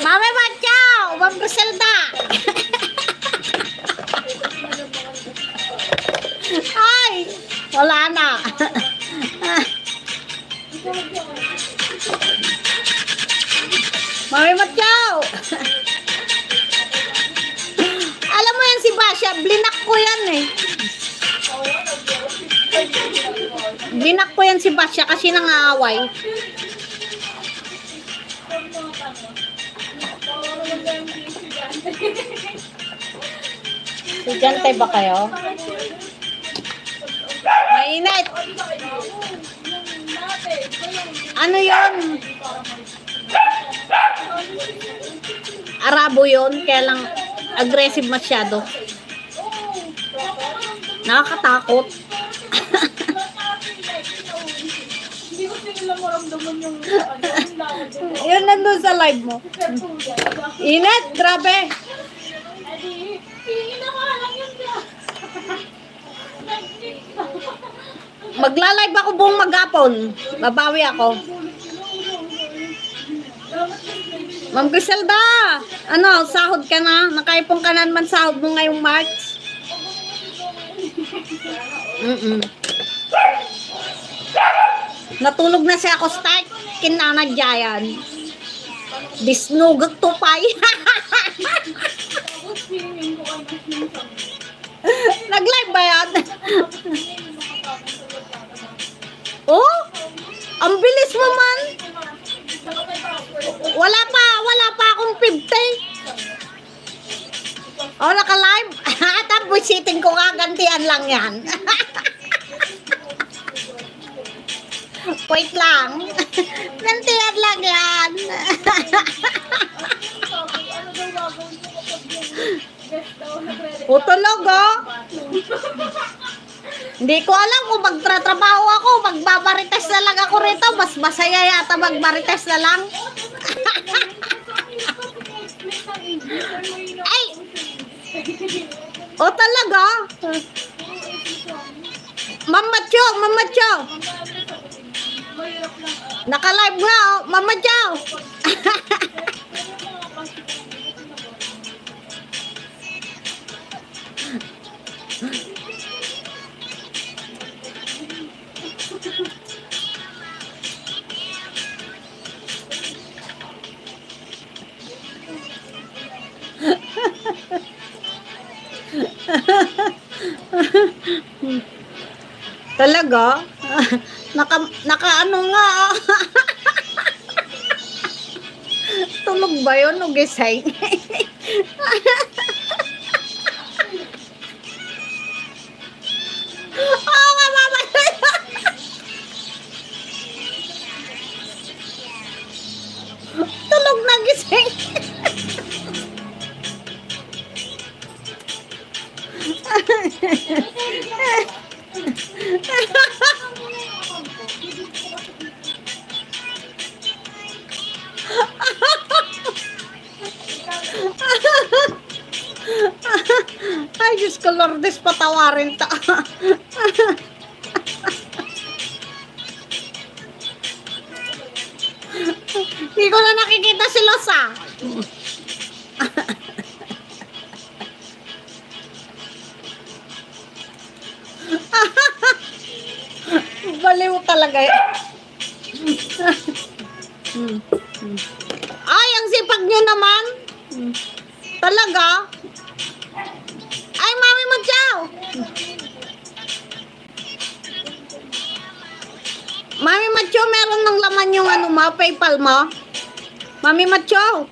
Mami Machaw! Ma'am Griselda! Ay! Wala na. Mami Machaw! Alam mo yan si Basya, blinak ko yan eh. Blinak ko yan si Basya kasi nangaaway. Estudyante ba kayo? Mainit! Ano yun? Arabo yun, kaya lang aggressive masyado. Nakakatakot. Yun nandun sa live mo. Init, grabe. Magla-live ako buong maghapon. Babawi ako. Ma'am Griselda, ano, sahod ka na? Nakaipong ka na naman sahod mo ngayong March? Natulog na siya ako start. Kinanadya yan. Disnugag tupay. Nag-live ba yan? Oh, ang bilis mo man. Wala pa akong 50. Oh, naka-live. Tapos sitting ko kagantian lang yan. Wait lang. Gantian lang yan. O talaga? Hindi ko alam kung magtratrabaho ako, magbabarites na lang ako rito. Mas masaya yata magbarites na lang. Ay! O talaga? Mamacho, mamacho. Naka-live nga, oh. Mamacho. Talaga? Naka ano nga? Tulog ba yun o gising? Oo nga, mama. Tulog na gising. Ay, Diyos ko, Lourdes, patawarin ta. Hindi ko na nakikita si Losa. Baliw talaga yun. Ay, ang sipag nyo naman. Talaga? Ay, Mami Machaw. Mami Machaw, meron ng laman yung ano mo, PayPal mo? Mami Machaw.